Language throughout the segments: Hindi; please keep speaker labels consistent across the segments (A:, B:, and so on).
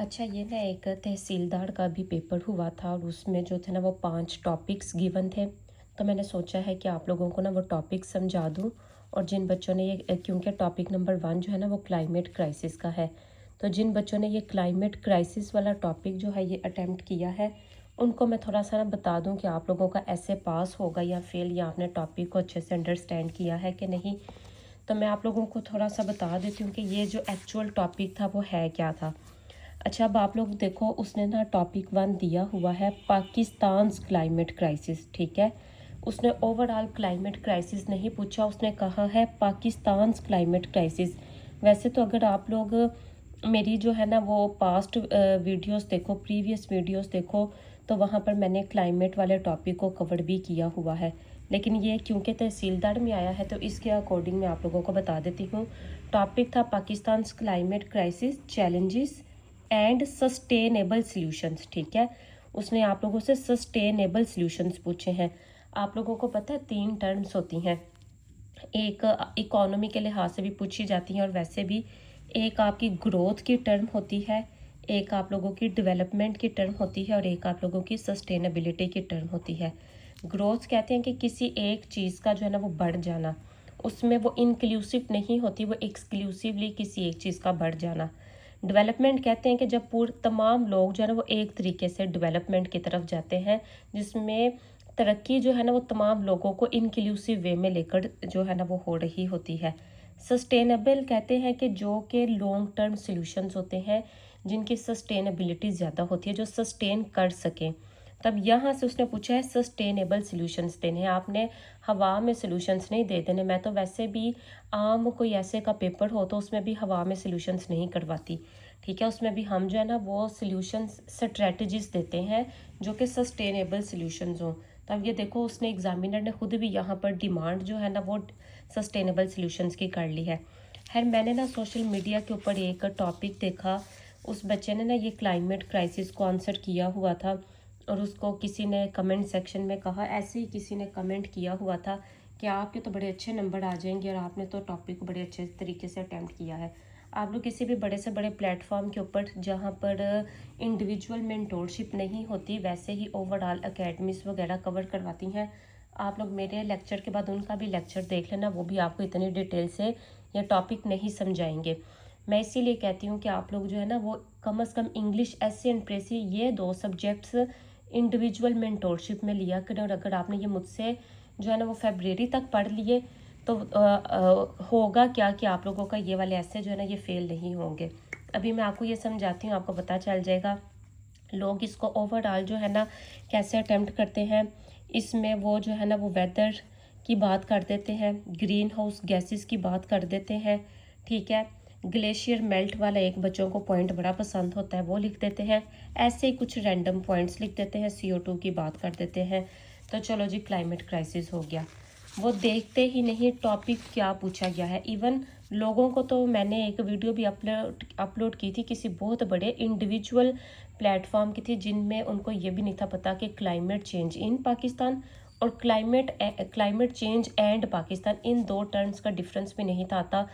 A: अच्छा, ये ना एक तहसीलदार का भी पेपर हुआ था और उसमें जो थे ना वो 5 टॉपिक्स गिवन थे। तो मैंने सोचा है कि आप लोगों को ना वो टॉपिक समझा दूँ। और जिन बच्चों ने ये क्योंकि टॉपिक नंबर 1 जो है ना वो क्लाइमेट क्राइसिस का है। तो जिन बच्चों ने ये क्लाइमेट क्राइसिस वाला टॉपिक जो है ये अटेम्प्ट किया है, उनको मैं थोड़ा-सा ना बता दूँ कि आप लोगों का ऐसे पास होगा या फ़ेल, या आपने टॉपिक को अच्छे से अंडरस्टैंड किया है कि नहीं। तो मैं आप लोगों को थोड़ा-सा बता देती हूँ कि ये जो एक्चुअल टॉपिक था वो है क्या था। अच्छा, अब आप लोग देखो, उसने ना टॉपिक 1 दिया हुआ है पाकिस्तान क्लाइमेट क्राइसिस, ठीक है। उसने ओवरऑल क्लाइमेट क्राइसिस नहीं पूछा, उसने कहा है पाकिस्तान क्लाइमेट क्राइसिस। वैसे तो अगर आप लोग मेरी जो है ना वो पास्ट वीडियोस देखो, प्रीवियस वीडियोस देखो, तो वहाँ पर मैंने क्लाइमेट वाले टॉपिक को कवर भी किया हुआ है। लेकिन ये क्योंकि तहसीलदार में आया है तो इसके अकॉर्डिंग मैं आप लोगों को बता देती हूँ। टॉपिक था Pakistan climate crisis challenges and sustainable solutions, ठीक है। उसने आप लोगों से सस्टेनेबल सॉल्यूशंस पूछे हैं। आप लोगों को पता है 3 टर्म्स होती हैं। एक इकोनॉमी के लिहाज से भी पूछी जाती हैं और वैसे भी। एक आपकी ग्रोथ की टर्म होती है, एक आप लोगों की डेवलपमेंट की टर्म होती है और एक आप लोगों की सस्टेनेबिलिटी की टर्म होती है। ग्रोथ कहते हैं कि किसी एक चीज़ का जो है ना वो बढ़ जाना, उसमें वो इंक्लूसिव नहीं होती, वो एक्सक्लूसिवली किसी एक चीज़ का बढ़ जाना। डेवलपमेंट कहते हैं कि जब पूरे तमाम लोग जो है ना वो एक तरीके से डेवलपमेंट की तरफ जाते हैं, जिसमें तरक्की जो है ना वो तमाम लोगों को इंक्लूसिव वे में लेकर जो है ना वो हो रही होती है। सस्टेनेबल कहते हैं कि जो कि लॉन्ग टर्म सॉल्यूशंस होते हैं, जिनकी सस्टेनेबिलिटी ज़्यादा होती है, जो सस्टेन कर सकें। तब यहाँ से उसने पूछा है सस्टेनेबल सॉल्यूशंस देने हैं, आपने हवा में सॉल्यूशंस नहीं दे देने। मैं तो वैसे भी आम कोई ऐसे का पेपर हो तो उसमें भी हवा में सॉल्यूशंस नहीं करवाती, ठीक है। उसमें भी हम जो है ना वो सॉल्यूशंस स्ट्रेटजीज देते हैं जो कि सस्टेनेबल सॉल्यूशंस हों। तो अब ये देखो, उसने एग्जामिनर ने खुद भी यहाँ पर डिमांड जो है ना वो सस्टेनेबल सॉल्यूशंस की कर ली है। खैर, मैंने ना सोशल मीडिया के ऊपर एक टॉपिक देखा, उस बच्चे ने ना ये क्लाइमेट क्राइसिस को आंसर किया हुआ था और उसको किसी ने कमेंट सेक्शन में कहा, ऐसे ही किसी ने कमेंट किया हुआ था कि आपके तो बड़े अच्छे नंबर आ जाएंगे और आपने तो टॉपिक को बड़े अच्छे तरीके से अटैम्प्ट किया है। आप लोग किसी भी बड़े से बड़े प्लेटफॉर्म के ऊपर जहाँ पर इंडिविजुअल मेंटोरशिप नहीं होती, वैसे ही ओवरऑल एकेडमीज वगैरह कवर करवाती हैं। आप लोग मेरे लेक्चर के बाद उनका भी लेक्चर देख लेना, वो भी आपको इतनी डिटेल से ये टॉपिक नहीं समझाएंगे। मैं इसीलिए कहती हूँ कि आप लोग जो है ना वो कम से कम इंग्लिश, एसए एंड प्रेसी, ये 2 सब्जेक्ट्स इंडिविजुअल मेंटोरशिप में लिया करें। और अगर आपने ये मुझसे जो है ना वो फरवरी तक पढ़ लिए तो होगा क्या कि आप लोगों का ये वाले ऐसे जो है ना ये फेल नहीं होंगे। अभी मैं आपको ये समझाती हूँ, आपको पता चल जाएगा लोग इसको ओवरऑल जो है ना कैसे अटेम्प्ट करते हैं। इसमें वो जो है ना वो वेदर की बात कर देते हैं, ग्रीन हाउस गैसेस की बात कर देते हैं, ठीक है। ग्लेशियर मेल्ट वाला एक बच्चों को पॉइंट बड़ा पसंद होता है, वो लिख देते हैं। ऐसे ही कुछ रैंडम पॉइंट्स लिख देते हैं, CO2 की बात कर देते हैं। तो चलो जी, क्लाइमेट क्राइसिस हो गया। वो देखते ही नहीं टॉपिक क्या पूछा गया है। इवन लोगों को तो मैंने एक वीडियो भी अपलोड की थी किसी बहुत बड़े इंडिविजुअल प्लेटफॉर्म की थी, जिनमें उनको ये भी नहीं था पता कि क्लाइमेट चेंज इन पाकिस्तान और climate change and Pakistan, in 2 terms का डिफरेंस भी नहीं था आता।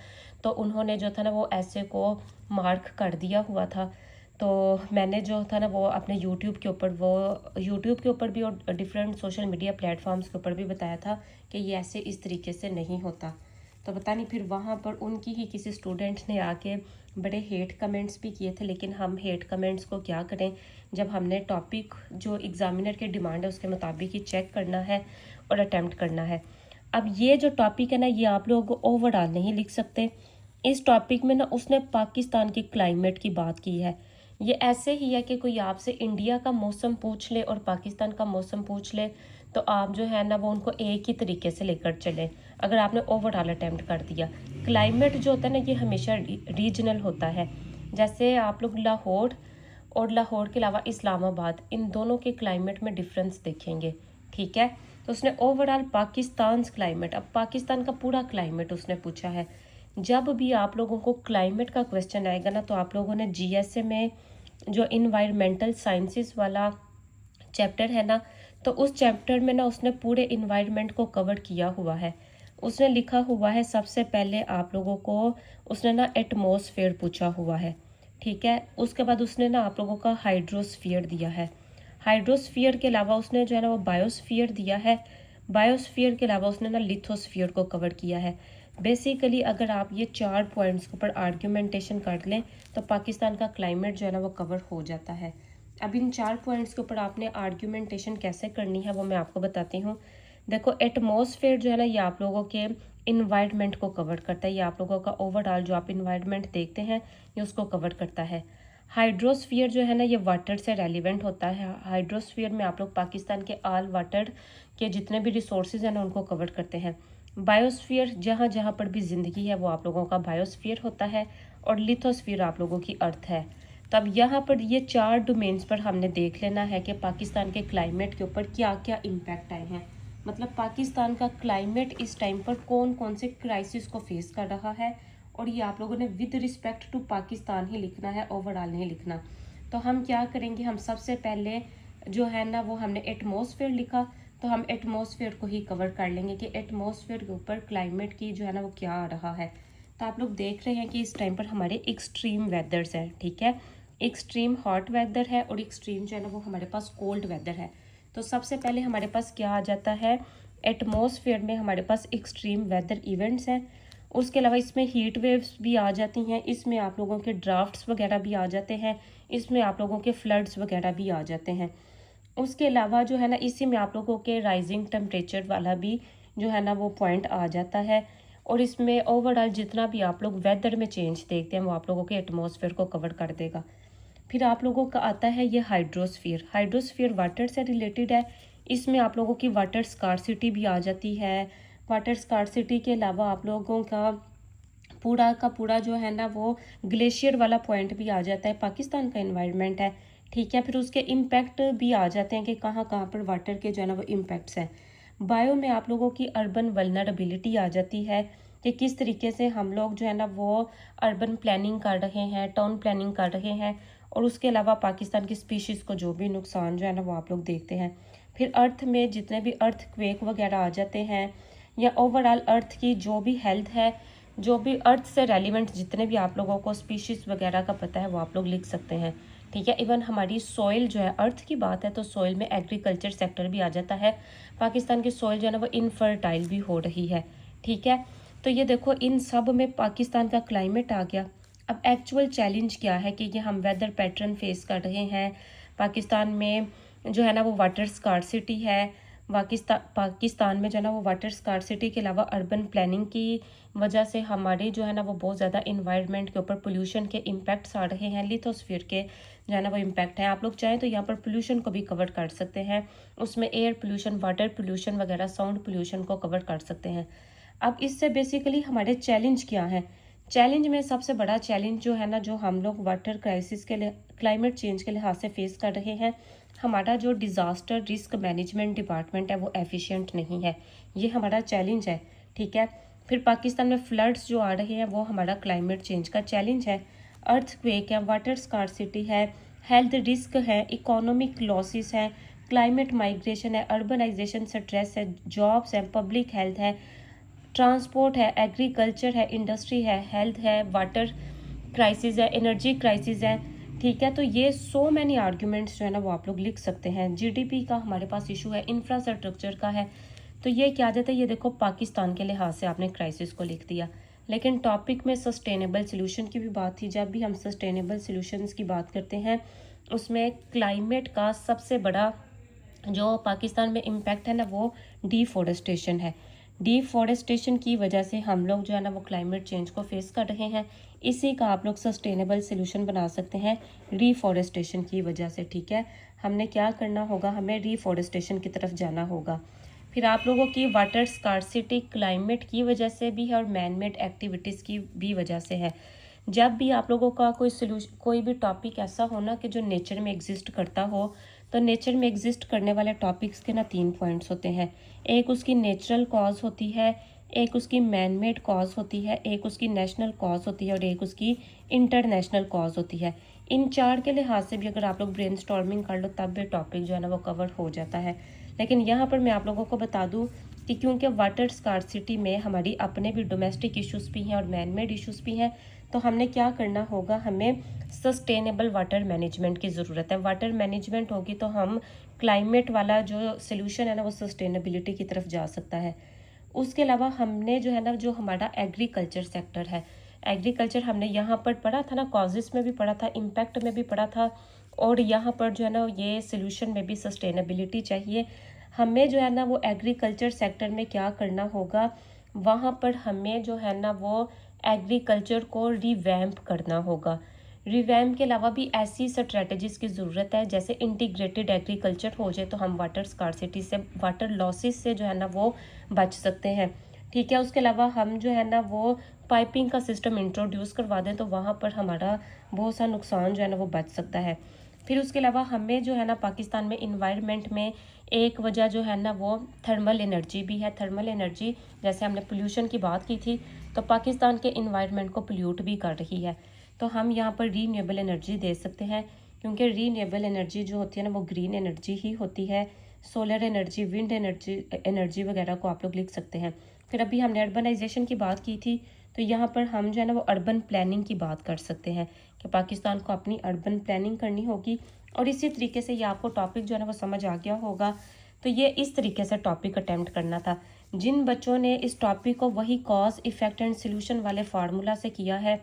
A: तो उन्होंने जो था ना वो ऐसे को मार्क कर दिया हुआ था। तो मैंने जो था ना वो अपने यूट्यूब के ऊपर भी और डिफरेंट सोशल मीडिया प्लेटफॉर्म्स के ऊपर भी बताया था कि ये ऐसे इस तरीके से नहीं होता। तो पता नहीं फिर वहाँ पर उनकी ही किसी स्टूडेंट ने आके बड़े हेट कमेंट्स भी किए थे। लेकिन हम हेट कमेंट्स को क्या करें, जब हमने टॉपिक जो एग्जामिनर की डिमांड है उसके मुताबिक ही चेक करना है और अटैम्प्ट करना है। अब ये जो टॉपिक है ना ये आप लोग ओवरऑल नहीं लिख सकते। इस टॉपिक में ना उसने पाकिस्तान की क्लाइमेट की बात की है। ये ऐसे ही है कि कोई आपसे इंडिया का मौसम पूछ ले और पाकिस्तान का मौसम पूछ ले, तो आप जो है ना वो उनको एक ही तरीके से लेकर चलें अगर आपने ओवरऑल अटैम्प्ट कर दिया। क्लाइमेट जो होता है ना ये हमेशा रीजनल होता है। जैसे आप लोग लाहौर और लाहौर के अलावा इस्लामाबाद, इन दोनों के क्लाइमेट में डिफरेंस देखेंगे, ठीक है। तो उसने ओवरऑल पाकिस्तान क्लाइमेट, अब पाकिस्तान का पूरा क्लाइमेट उसने पूछा है। जब भी आप लोगों को क्लाइमेट का क्वेश्चन आएगा ना तो आप लोगों ने GSA में जो इन्वायरमेंटल साइंसेस वाला चैप्टर है ना, तो उस चैप्टर में ना उसने पूरे इन्वायरमेंट को कवर किया हुआ है। उसने लिखा हुआ है सबसे पहले आप लोगों को, उसने ना एटमॉस्फेयर पूछा हुआ है, ठीक है। उसके बाद उसने ना आप लोगों का हाइड्रोस्फीयर दिया है। हाइड्रोस्फीयर के अलावा उसने जो है ना वो बायोस्फीयर दिया है। बायोस्फीयर के अलावा उसने ना लिथोस्फीयर को कवर किया है। बेसिकली अगर आप ये 4 पॉइंट्स के ऊपर आर्ग्यूमेंटेशन कर लें तो पाकिस्तान का क्लाइमेट जो है ना वो कवर हो जाता है। अब इन 4 पॉइंट्स के ऊपर आपने आर्ग्यूमेंटेशन कैसे करनी है वो मैं आपको बताती हूँ। देखो, एटमॉस्फेयर जो है ना ये आप लोगों के इन्वायरमेंट को कवर करता है। ये आप लोगों का ओवरऑल जो आप इन्वायरमेंट देखते हैं ये उसको कवर करता है। हाइड्रोस्फीयर जो है ना ये वाटर से रेलिवेंट होता है। हाइड्रोस्फीयर में आप लोग पाकिस्तान के ऑल वाटर के जितने भी रिसोर्सेज हैं ना उनको कवर करते हैं। बायोस्फीयर जहाँ जहाँ पर भी ज़िंदगी है वो आप लोगों का बायोस्फीयर होता है। और लिथोस्फीयर आप लोगों की अर्थ है। तब यहाँ पर ये 4 डोमेन्स पर हमने देख लेना है कि पाकिस्तान के क्लाइमेट के ऊपर क्या क्या इम्पैक्ट आए हैं। मतलब पाकिस्तान का क्लाइमेट इस टाइम पर कौन कौन से क्राइसिस को फेस कर रहा है। और ये आप लोगों ने विद रिस्पेक्ट टू पाकिस्तान ही लिखना है, ओवरऑल नहीं लिखना। तो हम क्या करेंगे, हम सबसे पहले जो है ना वो हमने एटमॉस्फेयर लिखा, तो हम एटमॉस्फेयर को ही कवर कर लेंगे कि एटमॉस्फेयर के ऊपर क्लाइमेट की जो है ना वो क्या आ रहा है। तो आप लोग देख रहे हैं कि इस टाइम पर हमारे एक्सट्रीम वेदर्स हैं। ठीक है, एक्सट्रीम हॉट वेदर है और एक्सट्रीम जो है ना वो हमारे पास कोल्ड वेदर है। तो सबसे पहले हमारे पास क्या आ जाता है, एटमॉस्फेयर में हमारे पास एक्सट्रीम वेदर इवेंट्स हैं। उसके अलावा इसमें हीट वेव्स भी आ जाती हैं, इसमें आप लोगों के ड्राफ्ट्स वगैरह भी आ जाते हैं, इसमें आप लोगों के फ्लड्स वगैरह भी आ जाते हैं। उसके अलावा जो है ना इसी में आप लोगों के राइजिंग टेम्परेचर वाला भी जो है ना वो पॉइंट आ जाता है। और इसमें ओवरऑल जितना भी आप लोग वेदर में चेंज देखते हैं वो आप लोगों के एटमॉस्फेयर को कवर कर देगा। फिर आप लोगों का आता है ये हाइड्रोस्फीयर। हाइड्रोस्फीयर वाटर से रिलेटेड है। इसमें आप लोगों की वाटर स्कार्सिटी भी आ जाती है। वाटर स्कार्सिटी के अलावा आप लोगों का पूरा जो है ना वो ग्लेशियर वाला पॉइंट भी आ जाता है। पाकिस्तान का इन्वायरमेंट है। ठीक है, फिर उसके इम्पैक्ट भी आ जाते हैं कि कहाँ कहाँ पर वाटर के जो है ना वो इम्पैक्ट्स हैं। बायो में आप लोगों की अर्बन वल्नरेबिलिटी आ जाती है कि किस तरीके से हम लोग जो है ना वो अर्बन प्लानिंग कर रहे हैं, टाउन प्लानिंग कर रहे हैं। और उसके अलावा पाकिस्तान की स्पीशीज़ को जो भी नुकसान जो है ना वो आप लोग देखते हैं। फिर अर्थ में जितने भी अर्थ क्वेक वगैरह आ जाते हैं, या ओवरऑल अर्थ की जो भी हेल्थ है, जो भी अर्थ से रेलिवेंट जितने भी आप लोगों को स्पीशीज़ वगैरह का पता है वो आप लोग लिख सकते हैं। ठीक है, इवन हमारी सॉइल जो है, अर्थ की बात है तो सॉइल में एग्रीकल्चर सेक्टर भी आ जाता है। पाकिस्तान की सॉइल जो है ना वो इनफर्टाइल भी हो रही है। ठीक है, तो ये देखो इन सब में पाकिस्तान का क्लाइमेट आ गया। अब एक्चुअल चैलेंज क्या है कि ये हम वेदर पैटर्न फेस कर रहे हैं। पाकिस्तान में जो है ना वो वाटर स्कार्सिटी है। पाकिस्तान में जो है ना वो वाटर स्कार्सिटी के अलावा अर्बन प्लानिंग की वजह से हमारे जो है ना वो बहुत ज़्यादा इन्वायरमेंट के ऊपर पोल्यूशन के इम्पैक्ट्स आ रहे हैं। लिथोस्फीयर के जो है ना वो इम्पैक्ट है। आप लोग चाहें तो यहाँ पर पोल्यूशन को भी कवर कर सकते हैं। उसमें एयर पोल्यूशन, वाटर पोल्यूशन वगैरह, साउंड पोल्यूशन को कवर कर सकते हैं। अब इससे बेसिकली हमारे चैलेंज क्या है। चैलेंज में सबसे बड़ा चैलेंज जो है ना जो हम लोग वाटर क्राइसिस के लिए, क्लाइमेट चेंज के लिहाज से फेस कर रहे हैं, हमारा जो डिज़ास्टर रिस्क मैनेजमेंट डिपार्टमेंट है वो एफिशिएंट नहीं है। ये हमारा चैलेंज है। ठीक है, फिर पाकिस्तान में फ्लड्स जो आ रहे हैं वो हमारा क्लाइमेट चेंज का चैलेंज है। अर्थक्वेक है, वाटर स्कार्सिटी है, हेल्थ रिस्क है, इकोनॉमिक लॉसेस है, क्लाइमेट माइग्रेशन है, अर्बनाइजेशन स्ट्रेस है, जॉब्स है, पब्लिक हेल्थ है, ट्रांसपोर्ट है, एग्रीकल्चर है, इंडस्ट्री है, हेल्थ है, वाटर क्राइसिस है, एनर्जी क्राइसिस है। ठीक है, तो ये सो मैनी आर्ग्यूमेंट्स जो है ना वो आप लोग लिख सकते हैं। जीडीपी का हमारे पास इशू है, इंफ्रास्ट्रक्चर का है। तो ये क्या जाता है, ये देखो पाकिस्तान के लिहाज से आपने क्राइसिस को लिख दिया। लेकिन टॉपिक में सस्टेनेबल सोल्यूशन की भी बात थी। जब भी हम सस्टेनेबल सोल्यूशंस की बात करते हैं उसमें क्लाइमेट का सबसे बड़ा जो पाकिस्तान में इम्पैक्ट है ना वो डिफॉरेस्टेशन है। डिफॉरेस्टेशन की वजह से हम लोग जो है ना वो क्लाइमेट चेंज को फेस कर रहे हैं। इसी का आप लोग सस्टेनेबल सोल्यूशन बना सकते हैं डिफॉरेस्टेशन की वजह से। ठीक है, हमने क्या करना होगा, हमें डिफॉरेस्टेशन की तरफ जाना होगा। फिर आप लोगों की वाटर स्कार्सिटी क्लाइमेट की वजह से भी है और मैन मेड एक्टिविटीज़ की भी वजह से है। जब भी आप लोगों का कोई भी टॉपिक ऐसा हो ना कि जो नेचर में एग्जिस्ट करता हो, तो नेचर में एग्जिस्ट करने वाले टॉपिक्स के ना 3 पॉइंट्स होते हैं। एक उसकी नेचुरल कॉज होती है, एक उसकी मैन मेड कॉज होती है, एक उसकी नेशनल कॉज होती है और एक उसकी इंटरनेशनल कॉज होती है। इन 4 के लिहाज से भी अगर आप लोग ब्रेनस्टॉर्मिंग कर लो तब भी टॉपिक जो है ना वो कवर हो जाता है। लेकिन यहाँ पर मैं आप लोगों को बता दूँ कि क्योंकि वाटर स्कार्सिटी में हमारी अपने भी डोमेस्टिक इश्यूज़ भी हैं और मैन मेड इश्यूज़ भी हैं, तो हमने क्या करना होगा, हमें सस्टेनेबल वाटर मैनेजमेंट की ज़रूरत है। वाटर मैनेजमेंट होगी तो हम क्लाइमेट वाला जो सोल्यूशन है ना वो सस्टेनेबिलिटी की तरफ जा सकता है। उसके अलावा हमने जो है ना, जो हमारा एग्रीकल्चर सेक्टर है, एग्रीकल्चर हमने यहाँ पर पढ़ा था ना, कॉजेस में भी पढ़ा था, इम्पैक्ट में भी पढ़ा था, और यहाँ पर जो है ना ये सोल्यूशन में भी सस्टेनेबिलिटी चाहिए। हमें जो है ना वो एग्रीकल्चर सेक्टर में क्या करना होगा, वहाँ पर हमें जो है ना वो एग्रीकल्चर को रिवैम्प करना होगा। रिवैम्प के अलावा भी ऐसी स्ट्रेटजीज़ की ज़रूरत है, जैसे इंटीग्रेटेड एग्रीकल्चर हो जाए तो हम वाटर स्कार्सिटी से, वाटर लॉसेस से जो है ना वो बच सकते हैं। ठीक है, उसके अलावा हम जो है ना वो पाइपिंग का सिस्टम इंट्रोड्यूस करवा दें तो वहाँ पर हमारा बहुत सा नुकसान जो है ना वो बच सकता है। फिर उसके अलावा हमें जो है ना पाकिस्तान में इन्वायरमेंट में एक वजह जो है ना वो थर्मल एनर्जी भी है। थर्मल एनर्जी, जैसे हमने पोल्यूशन की बात की थी, तो पाकिस्तान के इन्वायरमेंट को पोल्यूट भी कर रही है। तो हम यहाँ पर रीन्यूएबल एनर्जी दे सकते हैं, क्योंकि रीन्यूएबल एनर्जी जो होती है ना वो ग्रीन एनर्जी ही होती है। सोलर एनर्जी, विंड एनर्जी वगैरह को आप लोग लिख सकते हैं। फिर अभी हमने अर्बनाइजेशन की बात की थी, तो यहाँ पर हम जो है ना वो अर्बन प्लानिंग की बात कर सकते हैं कि पाकिस्तान को अपनी अर्बन प्लानिंग करनी होगी। और इसी तरीके से ये आपको टॉपिक जो है ना वो समझ आ गया होगा। तो ये इस तरीके से टॉपिक अटेम्प्ट करना था। जिन बच्चों ने इस टॉपिक को वही कॉज इफेक्ट एंड सोल्यूशन वाले फार्मूला से किया है,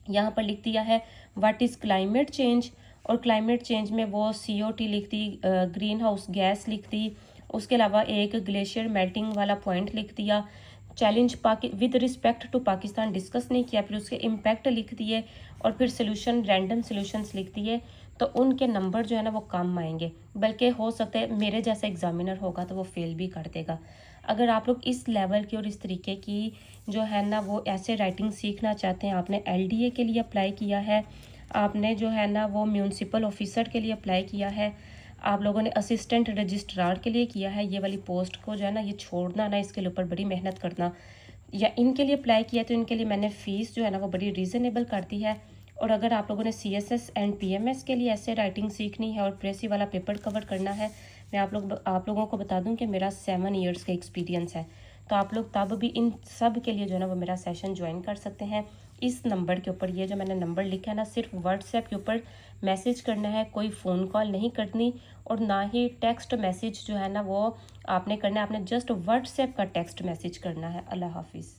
A: यहाँ पर लिख दिया है व्हाट इज़ क्लाइमेट चेंज, और क्लाइमेट चेंज में वो CO2 लिख दी, ग्रीन हाउस गैस लिख दी। उसके अलावा एक ग्लेशियर मेल्टिंग वाला पॉइंट लिख दिया। Challenge with respect to Pakistan discuss नहीं किया, फिर उसके इम्पैक्ट लिख दिए, और फिर सोल्यूशन, रैंडम सोल्यूशंस लिख दिए। तो उनके नंबर जो है ना वो कम आएंगे, बल्कि हो सकता है मेरे जैसा एग्जामिनर होगा तो वो फेल भी कर देगा। अगर आप लोग इस लेवल की और इस तरीके की जो है ना वो ऐसे राइटिंग सीखना चाहते हैं, आपने LDA के लिए अप्लाई किया है, आपने जो है ना वो म्यूनसिपल ऑफिसर के लिए अप्लाई किया है, आप लोगों ने असिस्टेंट रजिस्ट्रार के लिए किया है, ये वाली पोस्ट को जो है ना ये छोड़ना ना, इसके ऊपर बड़ी मेहनत करना, या इनके लिए अप्लाई किया तो इनके लिए मैंने फ़ीस जो है ना वो बड़ी रीज़नेबल कर दी है। और अगर आप लोगों ने CSS एंड PMS के लिए ऐसे राइटिंग सीखनी है और प्रेसी वाला पेपर कवर करना है, मैं आप लोगों को बता दूं कि मेरा 7 ईयर्स का एक्सपीरियंस है। तो आप लोग तब भी इन सब के लिए जो है ना वो मेरा सेशन ज्वाइन कर सकते हैं। इस नंबर के ऊपर, ये जो मैंने नंबर लिखा है ना, सिर्फ व्हाट्सएप के ऊपर मैसेज करना है, कोई फ़ोन कॉल नहीं करनी, और ना ही टेक्स्ट मैसेज जो है ना वो आपने करना है। आपने जस्ट व्हाट्सएप का टेक्स्ट मैसेज करना है। अल्लाह हाफिज़।